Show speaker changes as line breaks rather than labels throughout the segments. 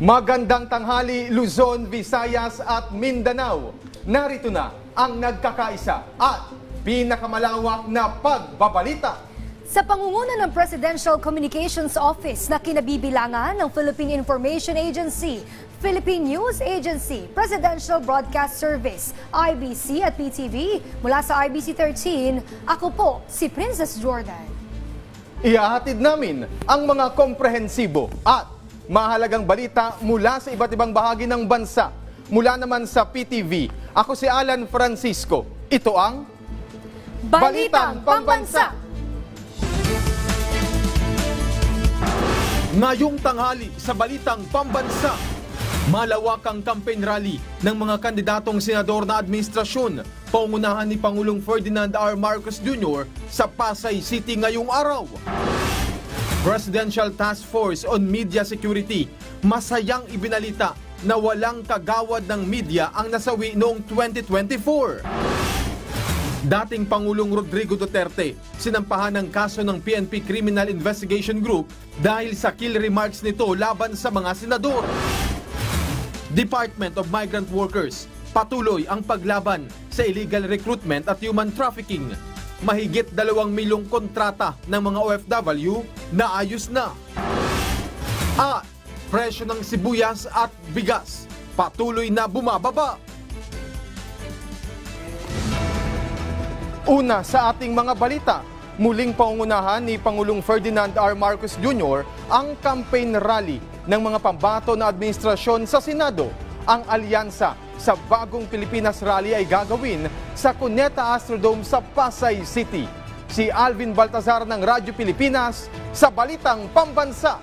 Magandang tanghali, Luzon, Visayas at Mindanao. Narito na ang nagkakaisa at pinakamalawak na pagbabalita.
Sa pangunguna ng Presidential Communications Office na kinabibilangan ng Philippine Information Agency, Philippine News Agency, Presidential Broadcast Service, IBC at PTV, mula sa IBC 13, ako po si Princess Jordan.
Ihahatid namin ang mga komprehensibo at mahalagang balita mula sa iba't ibang bahagi ng bansa. Mula naman sa PTV, ako si Alan Francisco. Ito ang Balitang Pambansa! Ngayong tanghali sa Balitang Pambansa, malawakang campaign rally ng mga kandidatong senador na administrasyon, pangunahan ni Pangulong Ferdinand R. Marcos Jr. sa Pasay City ngayong araw. Presidential Task Force on Media Security, masayang ibinalita na walang kagawad ng media ang nasawi noong 2024. Dating Pangulong Rodrigo Duterte, sinampahan ng kaso ng PNP Criminal Investigation Group dahil sa kill remarks nito laban sa mga senador. Department of Migrant Workers, patuloy ang paglaban sa illegal recruitment at human trafficking. Mahigit 2 milyong kontrata ng mga OFW na ayos na. At presyo ng sibuyas at bigas patuloy na bumababa. Una sa ating mga balita, muling pangungunahan ni Pangulong Ferdinand R. Marcos Jr. ang campaign rally ng mga pambato na administrasyon sa Senado. Ang alyansa sa Bagong Pilipinas Rally ay gagawin sa Cuneta Astrodome sa Pasay City. Si Alvin Baltazar ng Radyo Pilipinas sa Balitang Pambansa.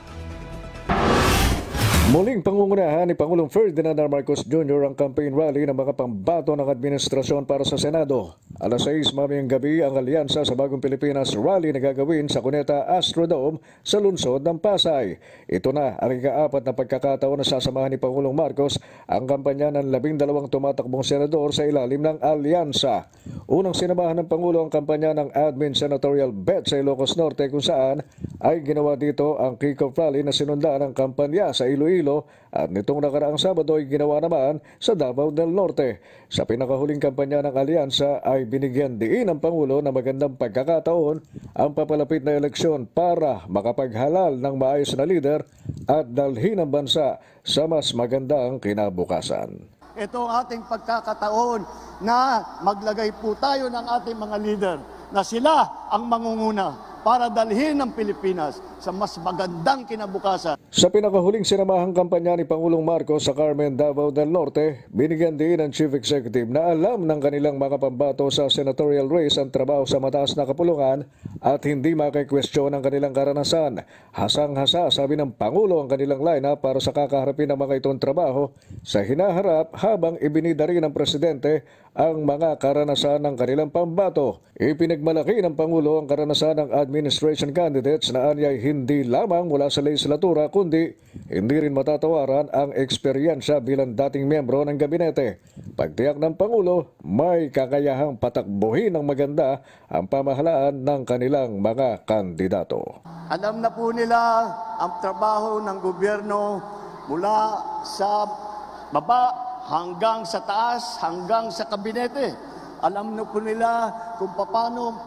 Muling pangungunahan ni Pangulong Ferdinand R. Marcos Jr. ang campaign rally ng mga pambato ng administrasyon para sa Senado. Alas 6 mamayang gabi ang alyansa sa Bagong Pilipinas Rally na gagawin sa Cuneta Astrodome sa lungsod ng Pasay. Ito na ang ika-4 na pagkakataon na sasamahan ni Pangulong Marcos ang kampanya ng 12 tumatakbong senador sa ilalim ng alyansa. Unang sinamahan ng Pangulo ang kampanya ng Admin Senatorial Bet sa Ilocos Norte kung saan ay ginawa dito ang kick-off rally na sinundan ng kampanya sa Iloilo at nitong nakaraang Sabado ay ginawa naman sa Davao del Norte. Sa pinakahuling kampanya ng alyansa ay binigyan diin ng Pangulo na magandang pagkakataon ang papalapit na eleksyon para makapaghalal ng maayos na lider at dalhin ang bansa sa mas magandang kinabukasan.
Ito ang ating pagkakataon na maglagay po tayo ng ating mga leader na sila ang mangunguna para dalhin ang Pilipinas sa mas magandang kinabukasan.
Sa pinakahuling sinamahang kampanya ni Pangulong Marcos sa Carmen, Davao del Norte, binigyan din ng Chief Executive na alam ng kanilang mga pambato sa senatorial race ang trabaho sa mataas na kapulungan at hindi makikwestiyon ang kanilang karanasan. Hasang-hasa, sabi ng Pangulo, ang kanilang lineup para sa kakaharapin ng mga itong trabaho sa hinaharap habang ibinida rin ng Presidente ang mga karanasan ng kanilang pambato. Ipinagmalaki ng Pangulo ang karanasan ng administration candidates na anyay hindi lamang mula sa legislatura kundi hindi rin matatawaran ang eksperyensya bilang dating miyembro ng gabinete. Pagtiyak ng Pangulo, may kakayahang patakbuhin ng maganda ang pamahalaan ng kanilang mga kandidato.
Alam na po nila ang trabaho ng gobyerno mula sa baba hanggang sa taas, hanggang sa kabinete. Alam na po nila kung paano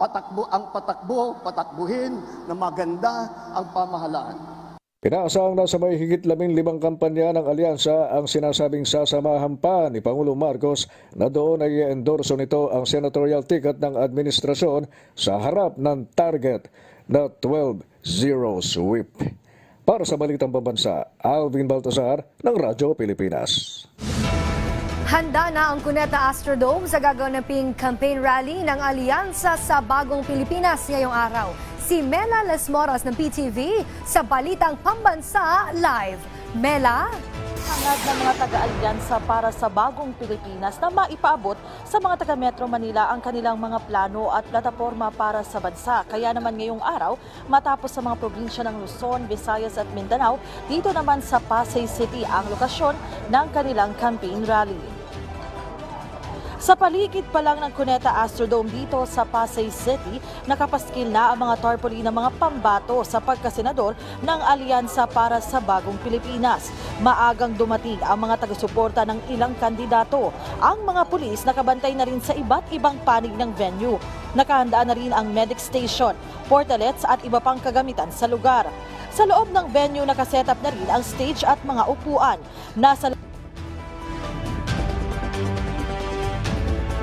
patakbuhin na maganda ang pamahalaan.
Inaasahang nasa may higit 15 kampanya ng alyansa ang sinasabing sasamahan pa ni Pangulong Marcos na doon ay i-endorso nito ang senatorial ticket ng administrasyon sa harap ng target na 12-0 sweep. Para sa Balitang Pambansa, Alvin Baltazar ng Radyo Pilipinas.
Handa na ang Cuneta Astrodome sa gaganaping campaign rally ng Alyansa sa Bagong Pilipinas ngayong araw. Si Mela Lesmoras ng PTV sa Balitang Pambansa Live. Mela?
Hangad ng mga taga-alyansa para sa Bagong Pilipinas na maipaabot sa mga taga-Metro Manila ang kanilang mga plano at plataforma para sa bansa. Kaya naman ngayong araw, matapos sa mga probinsya ng Luzon, Visayas at Mindanao, dito naman sa Pasay City ang lokasyon ng kanilang campaign rally. Sa paligid pa lang ng Cuneta Astrodome dito sa Pasay City, nakapaskil na ang mga tarpaulin ng mga pambato sa pagkasenador ng Alyansa para sa Bagong Pilipinas. Maagang dumating ang mga taga-suporta ng ilang kandidato. Ang mga pulis nakabantay na rin sa iba't ibang panig ng venue. Nakahandaan na rin ang medic station, portalets at iba pang kagamitan sa lugar. Sa loob ng venue, nakasetup na rin ang stage at mga upuan. Nasa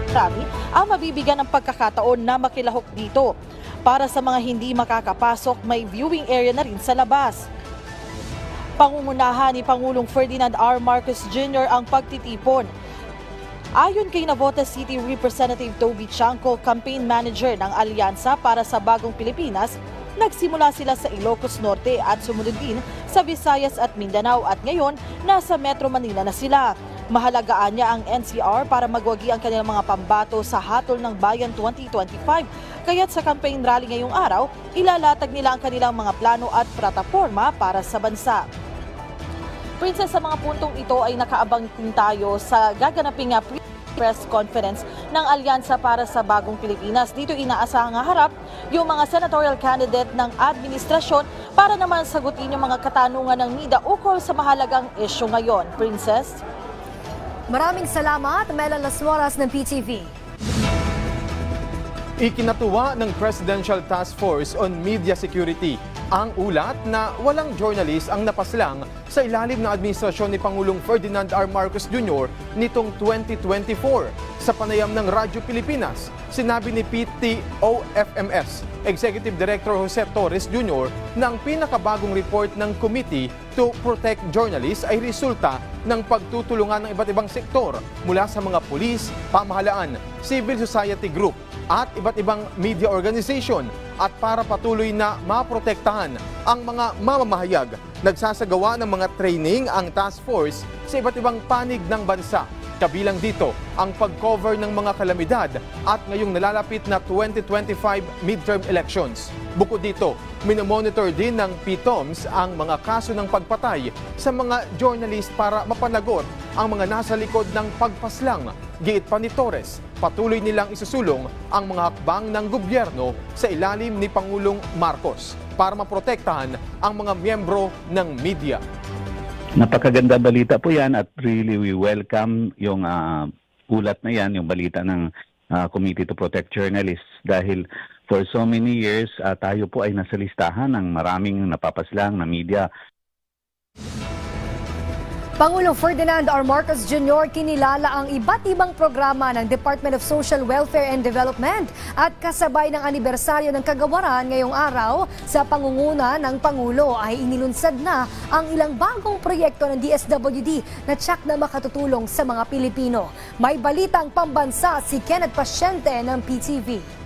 marami ang mabibigyan ng pagkakataon na makilahok dito. Para sa mga hindi makakapasok, may viewing area na rin sa labas. Pangungunahan ni Pangulong Ferdinand R. Marcos Jr. ang pagtitipon. Ayon kay Navotas City Representative Toby Chanco, campaign manager ng Alyansa para sa Bagong Pilipinas, nagsimula sila sa Ilocos Norte at sumunod din sa Visayas at Mindanao at ngayon nasa Metro Manila na sila. Mahalagaan niya ang NCR para magwagi ang kanilang mga pambato sa Hatol ng Bayan 2025. Kaya't sa campaign rally ngayong araw, ilalatag nila ang kanilang mga plano at plataforma para sa bansa. Princess, sa mga puntong ito ay nakaabang din tayo sa gaganaping press conference ng Alyansa para sa Bagong Pilipinas. Dito inaasahang harap yung mga senatorial candidate ng administrasyon para naman sagutin yung mga katanungan ng NIDA ukol sa mahalagang isyu ngayon. Princess?
Maraming salamat, Mela Las Moras ng PTV.
Ikinatuwa ng Presidential Task Force on Media Security ang ulat na walang journalist ang napaslang sa ilalim ng administrasyon ni Pangulong Ferdinand R. Marcos Jr. nitong 2024 sa panayam ng Radyo Pilipinas. Sinabi ni PTOFMS Executive Director Jose Torres Jr. na ang pinakabagong report ng Committee to Protect Journalists ay resulta ng pagtutulungan ng iba't ibang sektor mula sa mga pulis, pamahalaan, civil society group at iba't ibang media organization at para patuloy na maprotektahan ang mga mamamahayag. Nagsasagawa ng mga training ang task force sa iba't ibang panig ng bansa. Kabilang dito ang pag-cover ng mga kalamidad at ngayong nalalapit na 2025 midterm elections. Bukod dito, minomonitor din ng PTOMS ang mga kaso ng pagpatay sa mga journalist para mapanagot ang mga nasa likod ng pagpaslang. Giit pa ni Torres, patuloy nilang isusulong ang mga hakbang ng gobyerno sa ilalim ni Pangulong Marcos para maprotektahan ang mga miyembro ng media.
Napakaganda balita po yan at really we welcome yung ulat na yan, yung balita ng Committee to Protect Journalists dahil for so many years tayo po ay nasa listahan ng maraming napapaslang na media.
Pangulong Ferdinand R. Marcos Jr. kinilala ang iba't ibang programa ng Department of Social Welfare and Development at kasabay ng anibersaryo ng kagawaran ngayong araw sa pangunguna ng Pangulo ay inilunsad na ang ilang bagong proyekto ng DSWD na tiyak na makatutulong sa mga Pilipino. May balitang pambansa si Kenneth Pasyente ng PTV.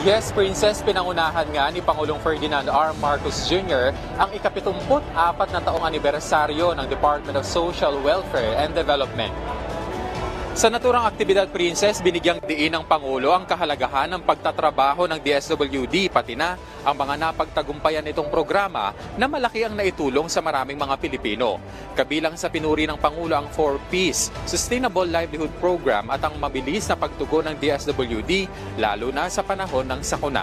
Yes, Princess, pinangunahan nga ni Pangulong Ferdinand R. Marcos Jr. ang ika-74 na taong anibersaryo ng Department of Social Welfare and Development. Sa naturang aktibidad, Princess, binigyang diin ng Pangulo ang kahalagahan ng pagtatrabaho ng DSWD pati na ang mga napagtagumpayan nitong programa na malaki ang naitulong sa maraming mga Pilipino. Kabilang sa pinuri ng Pangulo ang 4Ps, Sustainable Livelihood Program at ang mabilis na pagtugon ng DSWD lalo na sa panahon ng sakuna.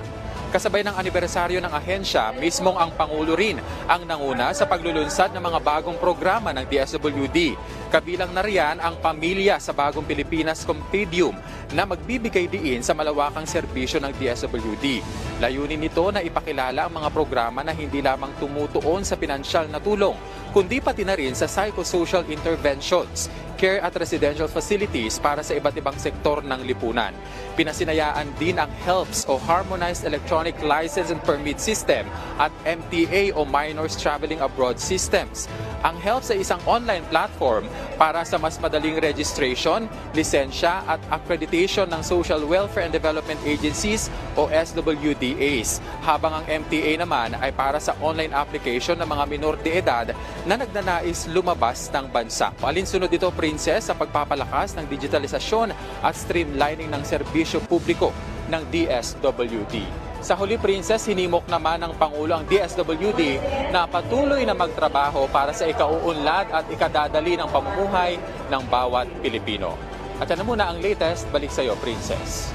Kasabay ng anibersaryo ng ahensya, mismong ang Pangulo rin ang nanguna sa paglulunsad ng mga bagong programa ng DSWD. Kabilang na riyan ang Pamilya sa Bagong Pilipinas Compendium na magbibigay diin sa malawakang serbisyo ng DSWD. Layunin nito na ipakilala ang mga programa na hindi lamang tumutuon sa pinansyal na tulong, kundi pati na rin sa psychosocial interventions, care at residential facilities para sa iba't ibang sektor ng lipunan. Pinasinayaan din ang HELPS o Harmonized Electronic License and Permit System at MTA o Minors Traveling Abroad Systems. Ang HELPS ay isang online platform para sa mas madaling registration, lisensya at accreditation ng Social Welfare and Development Agencies o SWDAs. Habang ang MTA naman ay para sa online application ng mga minor de edad na nagnanais lumabas ng bansa. Alinsunod ito, Princess, sa pagpapalakas ng digitalisasyon at streamlining ng serbisyo publiko ng DSWD. Sa huli, Princess, hinimok naman ng Pangulo ang DSWD na patuloy na magtrabaho para sa ikauunlad at ikadadali ng pamumuhay ng bawat Pilipino. At yan na muna ang latest. Balik sa iyo, Princess.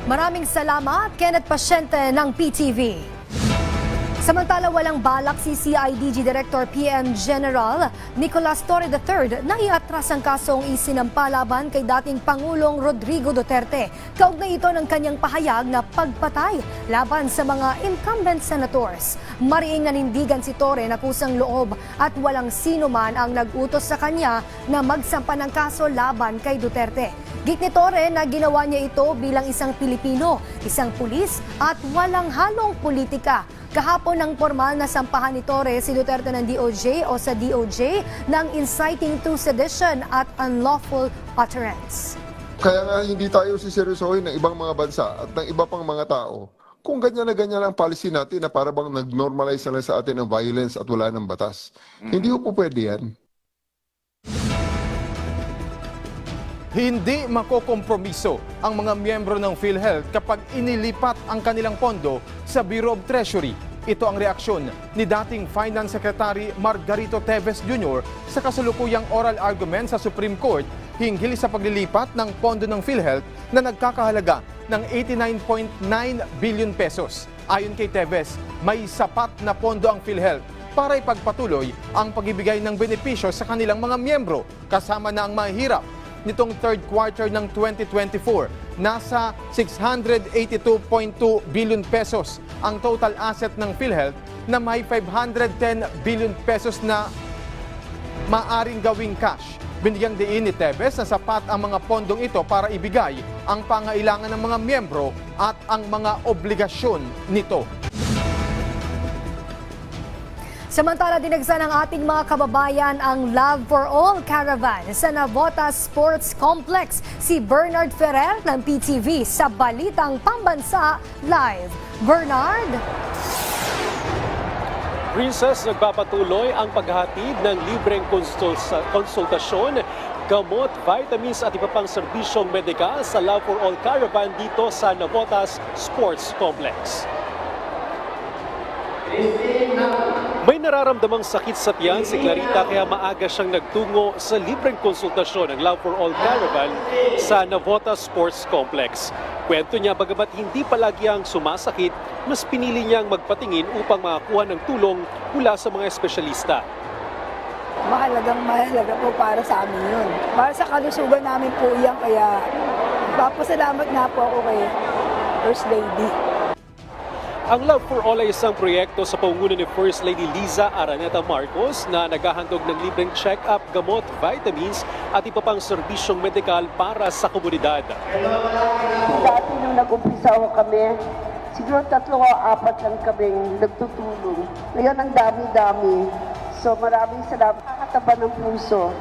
Maraming salamat, Kenneth Pasyente ng PTV. Samantala, walang balak si CIDG Director PM General Nicolas Torre III na iatras ang kasong isinampa laban kay dating Pangulong Rodrigo Duterte. Kaugnay ito ng kanyang pahayag na pagpatay laban sa mga incumbent senators. Mariing nanindigan si Torre na kusang loob at walang sino man ang nag-utos sa kanya na magsampa ng kaso laban kay Duterte. Git ni Torre na ginawa niya ito bilang isang Pilipino, isang pulis at walang halong politika. Kahapon ng formal na sampahan ni Torre si Duterte ng DOJ o sa DOJ ng inciting to sedition at unlawful utterance.
Kaya nga hindi tayo siseryosohin ng ibang mga bansa at ng iba pang mga tao kung ganyan na ganyan ang policy natin na para bang nag-normalize na lang sa atin ang violence at wala ng batas. Hindi po pwede yan.
Hindi makokompromiso ang mga miyembro ng PhilHealth kapag inilipat ang kanilang pondo sa Bureau of Treasury. Ito ang reaksyon ni dating Finance Secretary Margarito Teves Jr. sa kasalukuyang oral argument sa Supreme Court hinggil sa paglilipat ng pondo ng PhilHealth na nagkakahalaga ng 89.9 billion pesos. Ayon kay Teves, may sapat na pondo ang PhilHealth para ipagpatuloy ang pagbibigay ng benepisyo sa kanilang mga miyembro, kasama na ang mahihirap. Nitong third quarter ng 2024, nasa 682.2 billion pesos ang total asset ng PhilHealth na may 510 billion pesos na maaring gawing cash. Binigyang diin ni Teves na sapat ang mga pondong ito para ibigay ang pangailangan ng mga miyembro at ang mga obligasyon nito.
Samantala, dinagsa ng ating mga kababayan ang Love for All Caravan sa Navotas Sports Complex. Si Bernard Ferrer ng PTV sa Balitang Pambansa Live. Bernard?
Princess, nagpapatuloy ang paghahatid ng libreng konsultasyon, gamot, vitamins at iba pang serbisyong medikal sa Love for All Caravan dito sa Navotas Sports Complex. May nararamdamang sakit sa tiyan si Clarita kaya maaga siyang nagtungo sa libreng konsultasyon ng Love for All Caravan sa Navotas Sports Complex. Kwento niya, bagamat hindi palagi ang sumasakit, mas pinili niyang magpatingin upang makakuha ng tulong mula sa mga espesyalista.
Mahalaga po para sa amin yun. Para sa kalusugan namin po yan, kaya papasalamat nga po ako kay First Lady.
Ang Love for All ay isang proyekto sa pangunguna ni First Lady Liza Araneta Marcos na naghahandog ng libreng check-up, gamot, vitamins at iba pang serbisyong medikal para sa komunidad.
Dati nung nag-umpisa kami, siguro 3 o 4 lang kaming nagtutulong. Ngayon ang dami-dami. So maraming salamat. Nakakataba ng puso.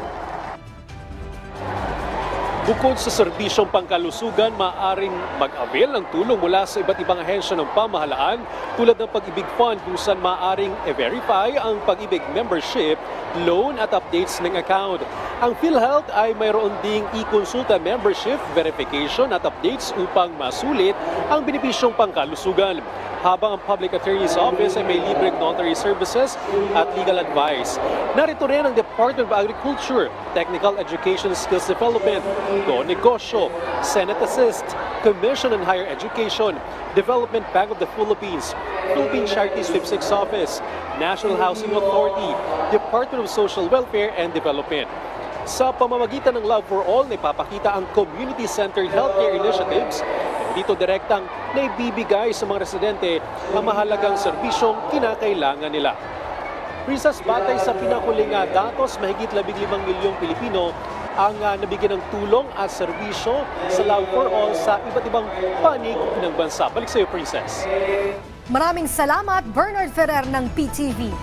Bukod sa serbisyong pangkalusugan, maaaring mag-avail ng tulong mula sa iba't ibang ahensya ng pamahalaan tulad ng Pag-ibig Fund kung saan maaaring i-verify ang Pag-ibig membership, loan at updates ng account. Ang PhilHealth ay mayroon ding e-consulta membership, verification at updates upang masulit ang benepisyong pangkalusugan. Habang ang Public Attorney's Office ay may libreng notary services at legal advice. Narito rin ang Department of Agriculture, Technical Education Skills Development, Go Negosyo, Senate Assist, Commission on Higher Education, Development Bank of the Philippines, Philippine Charities Sweepstakes Office, National Housing Authority, Department of Social Welfare and Development. Sa pamamagitan ng Love for All, naipapakita ang community-centered healthcare initiatives. Dito direktang naibibigay sa mga residente ang mahalagang serbisyong kinakailangan nila. Princess, batay sa pinakuling datos, mahigit 15 milyong Pilipino ang nabigyan ng tulong at serbisyo sa Love for All sa iba't ibang panig ng bansa. Balik sa iyo, Princess.
Maraming salamat, Bernard Ferrer ng PTV.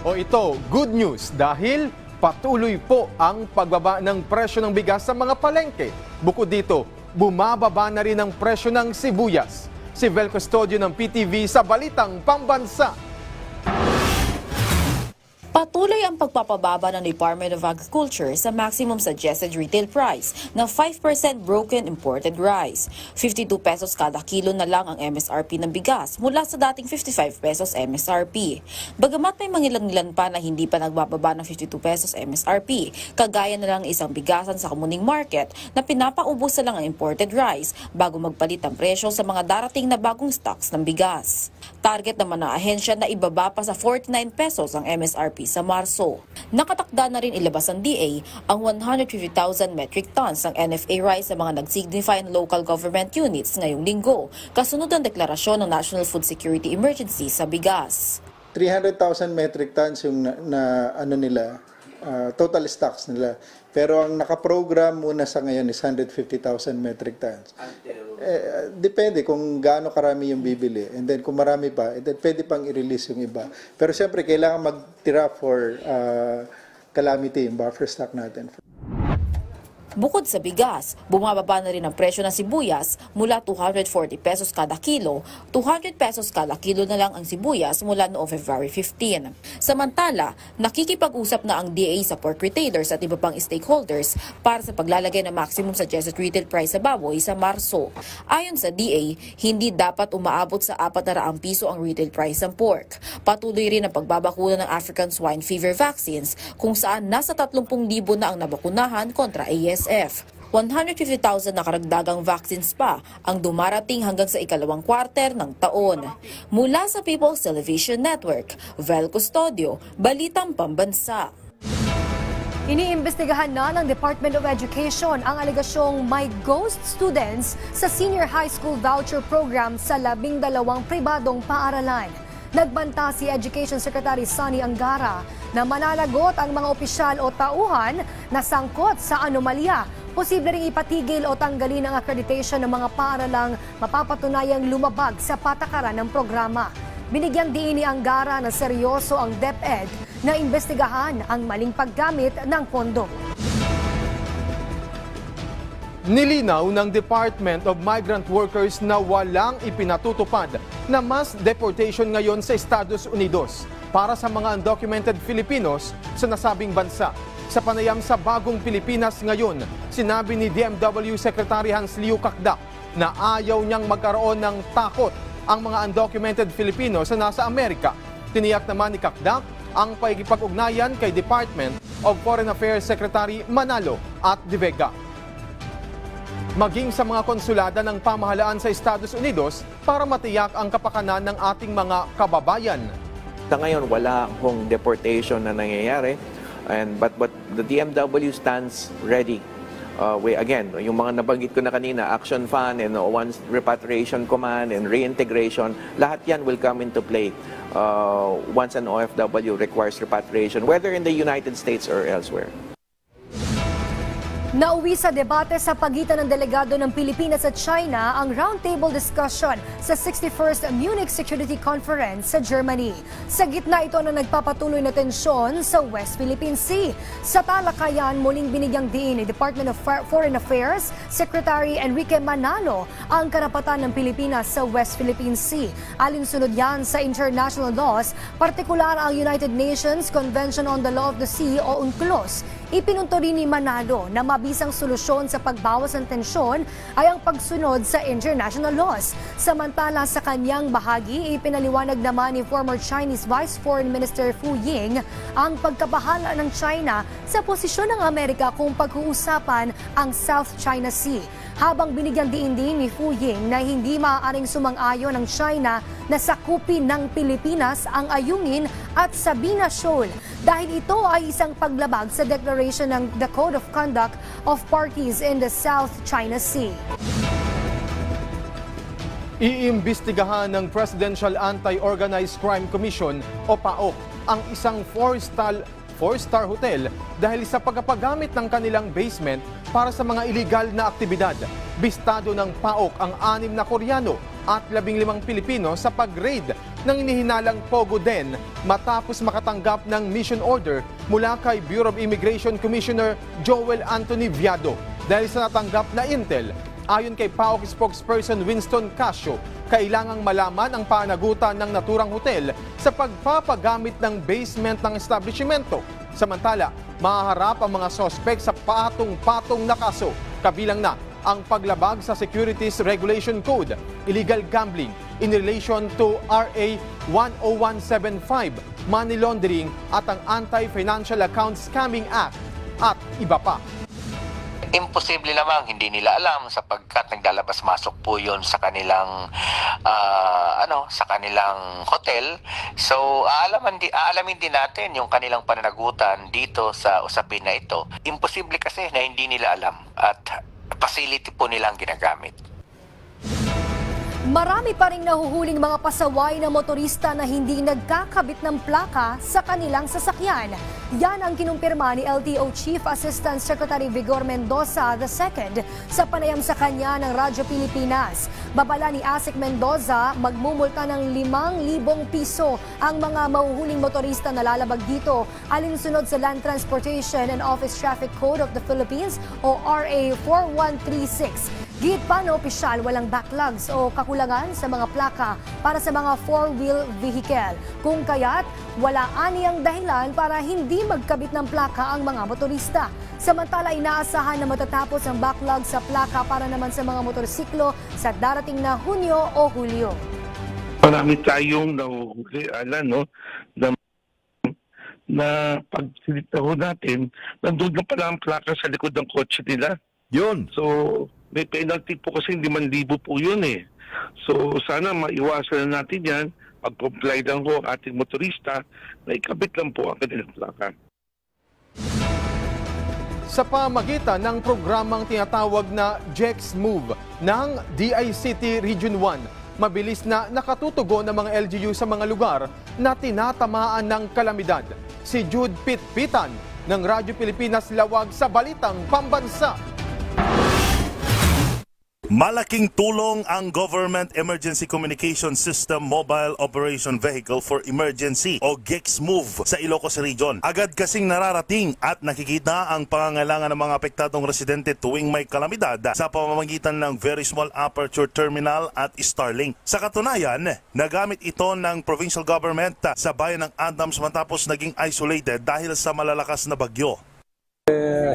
O ito, good news dahil patuloy po ang pagbaba ng presyo ng bigas sa mga palengke. Bukod dito, bumababa na rin ang presyo ng sibuyas. Si Vel Custodio ng PTV sa Balitang Pambansa.
Patuloy ang pagpapababa ng Department of Agriculture sa maximum suggested retail price na 5% broken imported rice. 52 pesos kada kilo na lang ang MSRP ng bigas mula sa dating 55 pesos MSRP. Bagamat may mangilan-ilan pa na hindi pa nagbababa ng 52 pesos MSRP, kagaya na lang isang bigasan sa Kamuning Market na pinapaubos na lang ang imported rice bago magpalit ang presyo sa mga darating na bagong stocks ng bigas. Target naman ng ahensya na ibaba pa sa 49 pesos ang MSRP sa Marso. Nakatakda na rin ilabas ng DA ang 150,000 metric tons ng NFA rice sa mga nag-signify ng local government units ngayong linggo, kasunod ng deklarasyon ng National Food Security Emergency sa bigas.
300,000 metric tons yung total stocks nila. Pero ang nakaprogram muna sa ngayon is 150,000 metric tons. Depende kung gaano karami yung bibili. And then kung marami pa, then pwede pang i-release yung iba. Pero siyempre, kailangan magtira for calamity, yung buffer stock natin.
Bukod sa bigas, bumababa na rin ang presyo ng sibuyas mula 240 pesos kada kilo, 200 pesos kada kilo na lang ang sibuyas mula noong February 15. Samantala, nakikipag-usap na ang DA sa pork retailers at iba pang stakeholders para sa paglalagay ng maximum suggested retail price sa baboy sa Marso. Ayon sa DA, hindi dapat umaabot sa 400 piso ang retail price ng pork. Patuloy rin ang pagbabakuna ng African swine fever vaccines kung saan nasa 30,000 na ang nabakunahan kontra ASF. 150,000 na karagdagang vaccines pa ang dumarating hanggang sa ikalawang kwarter ng taon. Mula sa People's Television Network, Vel Custodio, Balitang Pambansa.
Iniimbestigahan na ng Department of Education ang alegasyong may ghost students sa senior high school voucher program sa 12 pribadong paaralan. Nagbanta si Education Secretary Sonny Angara na mananagot ang mga opisyal o tauhan na sangkot sa anomalya. Posible ring ipatigil o tanggalin ang accreditation ng mga paaralang mapapatunayang lumabag sa patakaran ng programa. Binigyang diin ni Angara na seryoso ang DepEd na imbestigahan ang maling paggamit ng pondo.
Nilinaw ng Department of Migrant Workers na walang ipinatutupad na mass deportation ngayon sa Estados Unidos para sa mga undocumented Filipinos sa nasabing bansa. Sa panayam sa Bagong Pilipinas ngayon, sinabi ni DMW Secretary Hans Liu Kakdak na ayaw niyang magkaroon ng takot ang mga undocumented Filipinos sa nasa Amerika. Tiniyak naman ni Kakdak ang pakikipag-ugnayan kay Department of Foreign Affairs Secretary Manalo at De Vega, maging sa mga konsulada ng pamahalaan sa Estados Unidos para matiyak ang kapakanan ng ating mga kababayan.
Sa ngayon, wala hong deportation na nangyayari, but the DMW stands ready. Again, yung mga nabanggit ko na kanina, Action Fund and Once Repatriation Command and Reintegration, lahat yan will come into play once an OFW requires repatriation, whether in the United States or elsewhere.
Nauwi sa debate sa pagitan ng delegado ng Pilipinas at China ang roundtable discussion sa 61st Munich Security Conference sa Germany. Sa gitna ito na nagpapatuloy na tensyon sa West Philippine Sea. Sa talakayan, muling binigyang diin ni Department of Foreign Affairs Secretary Enrique Manalo ang karapatan ng Pilipinas sa West Philippine Sea. Alinsunod yan sa international laws, partikular ang United Nations Convention on the Law of the Sea o UNCLOS. Ipinunto rin ni Manalo na mabisang solusyon sa pagbawas ng tensyon ay ang pagsunod sa international laws. Samantala sa kanyang bahagi, ipinaliwanag naman ni former Chinese Vice Foreign Minister Fu Ying ang pagkabahala ng China sa posisyon ng Amerika kung pag-uusapan ang South China Sea. Habang binigyang diin din ni Fu Ying na hindi maaaring sumang-ayon ng China na sakupin ng Pilipinas ang Ayungin at Sabina Shoal dahil ito ay isang paglabag sa declaration ng the Code of Conduct of Parties in the South China Sea.
Iimbestigahan ng Presidential Anti-Organized Crime Commission o PAOC ang isang four-star hotel dahil sa pagpapagamit ng kanilang basement para sa mga iligal na aktibidad. Bistado ng PAOK ang 6 na Koreano at 15 Pilipino sa pag-raid ng inihinalang Pogo Den matapos makatanggap ng mission order mula kay Bureau of Immigration Commissioner Joel Anthony Viado. Dahil sa natanggap na intel, Ayon kay PAOK spokesperson Winston Casio, kailangang malaman ang panagutan ng naturang hotel sa pagpapagamit ng basement ng establishmento. Samantala, mahaharap ang mga sospek sa patong-patong na kaso, kabilang na ang paglabag sa Securities Regulation Code, illegal gambling in relation to RA 10175, money laundering at ang Anti-Financial Account Scamming Act at iba pa.
Imposible lamang hindi nila alam sapagkat naglalabas-masok po 'yon sa kanilang sa kanilang hotel. So aalamin din natin yung kanilang pananagutan dito sa usapin na ito. Imposible kasi na hindi nila alam at facility po nilang ginagamit.
Marami pa ring nahuhuling mga pasaway na motorista na hindi nagkakabit ng plaka sa kanilang sasakyan. Yan ang kinumpirma ni LTO Chief Assistant Secretary Vigor Mendoza II sa panayam sa kanya ng Radyo Pilipinas. Babala ni Asik Mendoza, magmumulta ng 5,000 piso ang mga mahuhuling motorista na lalabag dito alinsunod sa Land Transportation and Office Traffic Code of the Philippines o RA 4136. Git pa na opisyal, walang backlogs o kakulangan sa mga plaka para sa mga four-wheel vehicle. Kung kaya't wala aniyang dahilan para hindi magkabit ng plaka ang mga motorista. Samantala, inaasahan na matatapos ang backlog sa plaka para naman sa mga motorsiklo sa darating na Hunyo o Hulyo.
Marami tayong nahuhuli, na pag-silip natin, nandun na pala ang plaka sa likod ng kotse nila.
Yun.
So, may penalty po kasi 5,000 po yun eh. So sana maiwasan na natin yan, pag-comply lang po ang ating motorista na ikabit lang po ang kanilang plaka.
Sa pamagitan ng programang tinatawag na JEX Move ng DICT Region 1, mabilis na nakatutugon ng mga LGU sa mga lugar na tinatamaan ng kalamidad. Si Jude Pitpitan ng Radyo Pilipinas Lawag sa Balitang Pambansa.
Malaking tulong ang Government Emergency Communication System Mobile Operation Vehicle for Emergency o GEX Move sa Ilocos Region. Agad kasing nararating at nakikita ang pangangailangan ng mga apektadong residente tuwing may kalamidad sa pamamagitan ng Very Small Aperture Terminal at Starlink. Sa katunayan, nagamit ito ng provincial government sa bayan ng Adams matapos naging isolated dahil sa malalakas na bagyo.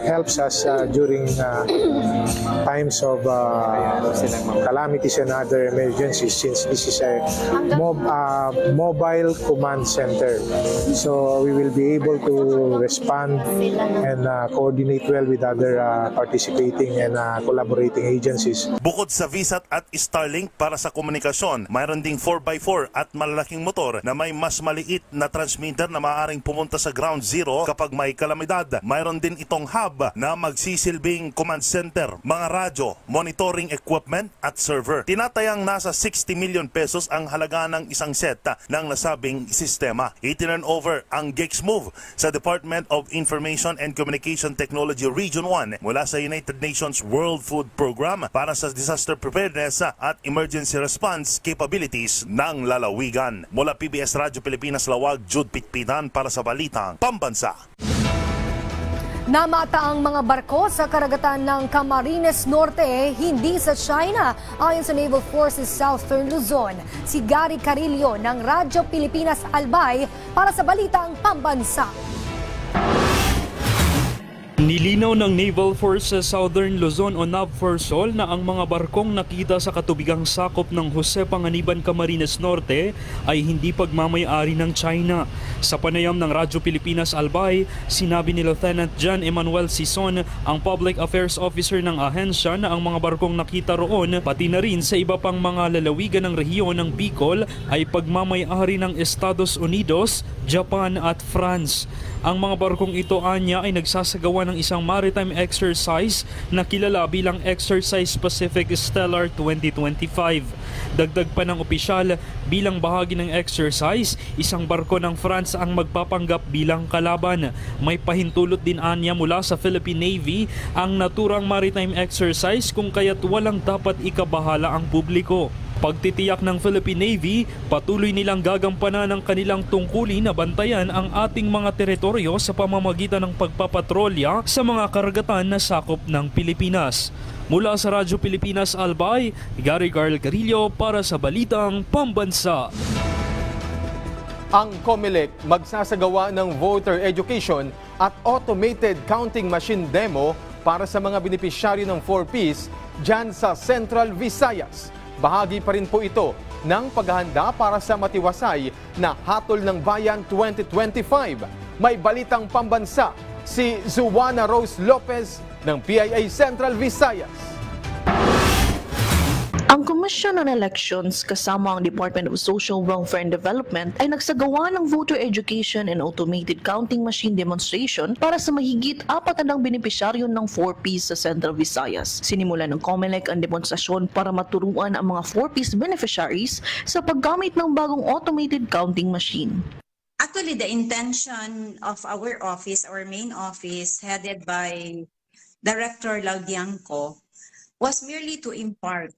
Helps us during times of calamities and other emergencies, since this is a mobile command center. So we will be able to respond and coordinate well with other participating and collaborating agencies.
Bukod sa VSAT at Starlink para sa komunikasyon, mayroon ding 4x4 at malalaking motor na may mas maliit na transmitter na maaaring pumunta sa ground zero kapag may kalamidad. Mayroon din itong hub na magsisilbing command center, mga radyo, monitoring equipment at server. Tinatayang nasa 60 million pesos ang halaga ng isang set ng nasabing sistema. Itinurn over ang GEX Move sa Department of Information and Communication Technology Region 1 mula sa United Nations World Food Program para sa disaster preparedness at emergency response capabilities ng lalawigan. Mula PBS Radyo Pilipinas Lawag, Jude Pitpitan para sa Balitang Pambansa.
Namata ang mga barko sa karagatan ng Camarines Norte, hindi sa China, ayon sa Naval Forces Southern Luzon. Si Gary Carillo ng Radyo Pilipinas Albay para sa Balitang Pambansa.
Nilinaw ng Naval Forces Southern Luzon o NAVFORSOL na ang mga barkong nakita sa katubigang sakop ng Jose Panganiban, Camarines Norte ay hindi pagmamay-ari ng China. Sa panayam ng Radyo Pilipinas Albay, sinabi ni Lieutenant John Emmanuel Sison, ang Public Affairs Officer ng ahensya, na ang mga barkong nakita roon, pati na rin sa iba pang mga lalawigan ng rehiyon ng Bicol, ay pagmamay-ari ng Estados Unidos, Japan at France. Ang mga barkong ito anya ay nagsasagawa ng isang maritime exercise na kilala bilang Exercise Pacific Stellar 2025. Dagdag pa ng opisyal, bilang bahagi ng exercise, isang barko ng France ang magpapanggap bilang kalaban. May pahintulot din anya mula sa Philippine Navy ang naturang maritime exercise kung kaya't walang dapat ikabahala ang publiko. pagtitiyak ng Philippine Navy, patuloy nilang gagampanan ang kanilang tungkulin na bantayan ang ating mga teritoryo sa pamamagitan ng pagpapatrolya sa mga karagatan na sakop ng Pilipinas. Mula sa Radyo Pilipinas Albay, Gary Carl Carillo para sa Balitang Pambansa.
Ang COMELEC magsasagawa ng voter education at automated counting machine demo para sa mga benepisyaryo ng 4Ps dyan sa Central Visayas. Bahagi pa rin po ito ng paghahanda para sa matiwasay na Hatol ng Bayan 2025. May balitang pambansa si Zuana Rose Lopez ng PIA Central Visayas.
Ang Komisyon ng Elections kasama ang Department of Social Welfare and Development ay nagsagawa ng voter education and automated counting machine demonstration para sa mahigit 400 benepisyaryo ng 4Ps sa Central Visayas. Sinimula ng COMELEC ang demonstrasyon para maturuan ang mga 4Ps beneficiaries sa paggamit ng bagong automated counting machine.
Actually, the intention of our office, our main office, headed by Director Laudianco, was merely to impart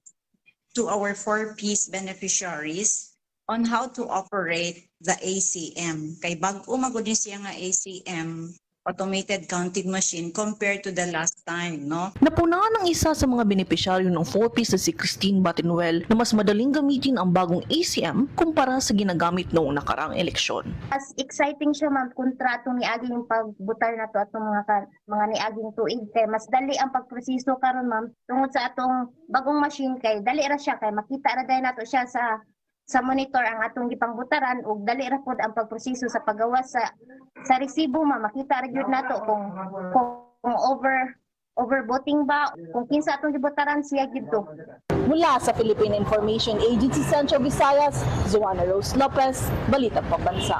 to our 4Ps beneficiaries on how to operate the ACM. Kay bago magod siya nga ACM, automated counting machine, compared to the last time, no?
Napunahan ng isa sa mga benepisyaryo ng 4Ps na si Christine Batinwel na mas madaling gamitin ang bagong ACM kumpara sa ginagamit noong nakaraang eleksyon.
As exciting siya ma'am, kontrato ni aging pagbutar na to atong mga niaging tuig kay mas dali ang pagproseso karon ma'am tungod sa atong bagong machine kay dali ra siya kay makita ra dai nato siya sa monitor ang atong gipangbutaran ug dali ra pod ang pagproseso sa paggawa sa resibo ma'am, makita ra gyud nato kung overvoting ba, kung kinsa atong gibutaran siya gyud to.
Mula sa Philippine Information Agency Central Visayas, Zuana Rose Lopez, Balitang Pambansa.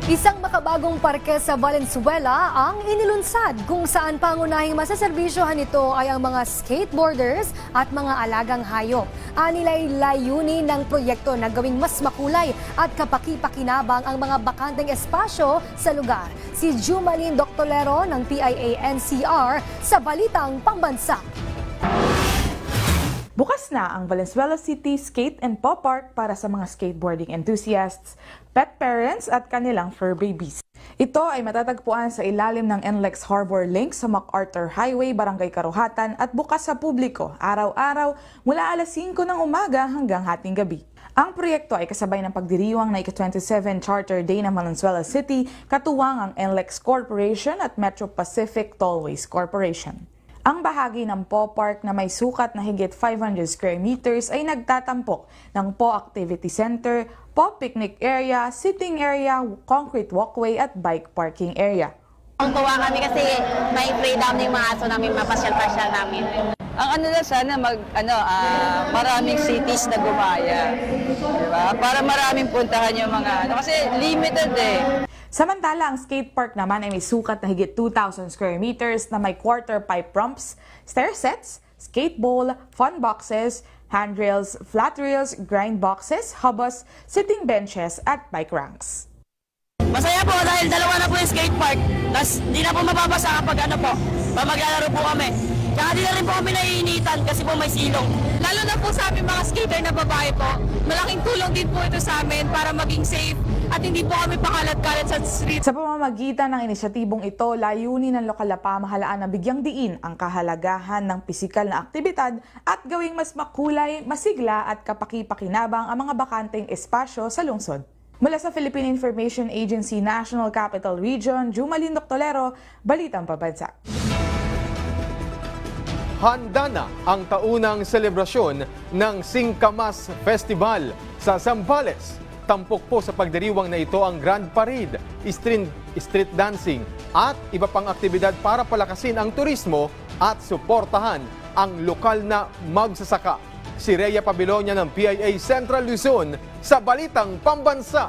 Isang makabagong parke sa Valenzuela ang inilunsad kung saan pangunahing masaserbisyohan nito ay ang mga skateboarders at mga alagang hayop. Anilay layunin ng proyekto na gawing mas makulay at kapaki-pakinabang ang mga bakanteng espasyo sa lugar. Si Jumalin Doctolero ng PIA-NCR sa Balitang Pambansa.
Bukas na ang Valenzuela City Skate and Paw Park para sa mga skateboarding enthusiasts, pet parents at kanilang fur babies. Ito ay matatagpuan sa ilalim ng NLEX Harbor Link sa MacArthur Highway, Barangay Karuhatan at bukas sa publiko araw-araw mula alas 5 ng umaga hanggang hating gabi. Ang proyekto ay kasabay ng pagdiriwang na ika-27 Charter Day ng Valenzuela City, katuwang ang NLEX Corporation at Metro Pacific Tollways Corporation. Ang bahagi ng Paw Park na may sukat na higit 500 square meters ay nagtatampok ng Paw Activity Center, Paw Picnic Area, Sitting Area, Concrete Walkway at Bike Parking Area.
Ang tuwa kami kasi may freedom ng mga aso namin, mapasyal-pasyal namin.
Ang sana maraming cities na gumaya. Diba? Para maraming puntahan yung mga kasi limited eh.
Samantala, ang skate park naman ay may sukat na higit 2,000 square meters na may quarter pipe ramps, stair sets, skate bowl, fun boxes, handrails, flat rails, grind boxes, hubas, sitting benches at bike ranks.
Masaya po dahil dalawa na po yung skate park. Tapos di na po mababasa kapag maglalaro po kami. Kaya di na rin po kami naiinitan kasi po may silong. Lalo na po sa aming mga skater na babae po, malaking tulong din po ito sa amin para maging safe at hindi po kami pakalat-kalat sa street.
Sa pamamagitan ng inisyatibong ito, layunin ng lokal na pamahalaan na bigyang diin ang kahalagahan ng pisikal na aktibidad at gawing mas makulay, masigla at kapaki-pakinabang ang mga bakanteng espasyo sa lungsod. Mula sa Philippine Information Agency National Capital Region, Jumalin Doctolero, Balitang Pambansa.
Handa na ang taunang selebrasyon ng Singkamas Festival sa Zambales. Tampok po sa pagdiriwang na ito ang Grand Parade, street dancing at iba pang aktibidad para palakasin ang turismo at suportahan ang lokal na magsasaka. Si Rhea Pabilonia ng PIA Central Luzon sa Balitang Pambansa.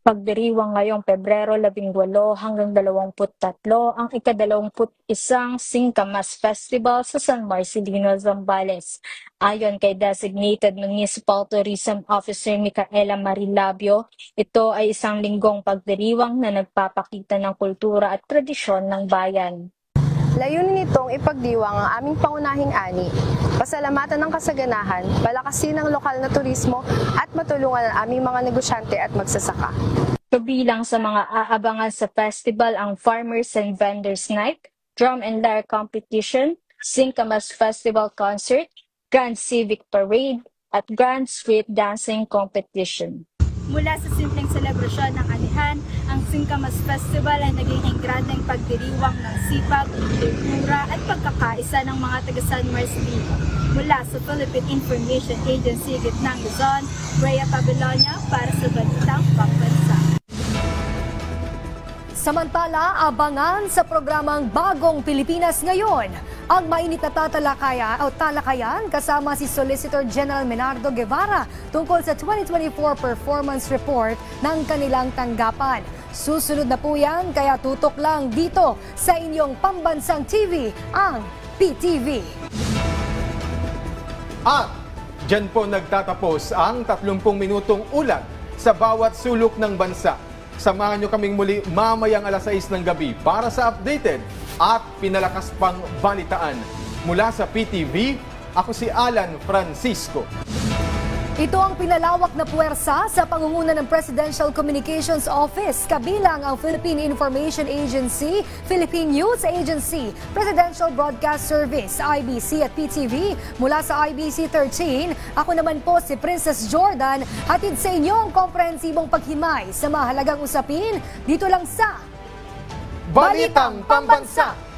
Pagdiriwang ngayong Pebrero 18 hanggang 23 ang ika-21 Singkamas Festival sa San Marcelino, Zambales. Ayon kay Designated Municipal Tourism Officer Micaela Marilabio, ito ay isang linggong pagdiriwang na nagpapakita ng kultura at tradisyon ng bayan.
Layunin nitong ipagdiwang ang aming pangunahing ani, pasalamatan ng kasaganahan, palakasin ang lokal na turismo at matulungan ang aming mga negosyante at magsasaka.
Kabilang sa mga aabangan sa festival ang Farmers and Vendors Night, Drum and Lyre Competition, Singkamas Festival Concert, Grand Civic Parade, at Grand Street Dancing Competition.
Mula sa simpleng selebrasyon ng anihan, ang Singkamas Festival ay naging enggrandeng pagdiriwang ng sipag, kultura at pagkakaisa ng mga taga San Marcelino. Mula sa Philippine Information Agency, Gitnang Luzon, Rhea Pabelonia para sa Balitang Pambansa.
Samantala, abangan sa programang Bagong Pilipinas Ngayon ang mainit na talakayan kasama si Solicitor General Menardo Guevara tungkol sa 2024 performance report ng kanilang tanggapan. Susunod na po yan, kaya tutok lang dito sa inyong pambansang TV, ang PTV.
At dyan po nagtatapos ang 30 minutong ulat sa bawat sulok ng bansa. Samahan nyo kaming muli mamayang alas 6 ng gabi para sa updated at pinalakas pang balitaan. Mula sa PTV, ako si Alan Francisco.
Ito ang pinalawak na puwersa sa pangunguna ng Presidential Communications Office, kabilang ang Philippine Information Agency, Philippine News Agency, Presidential Broadcast Service, IBC at PTV. Mula sa IBC 13, ako naman po si Princess Jordan, hatid sa inyo ang komprehensibong paghimay sa mahalagang usapin dito lang sa
Balitang Pambansa.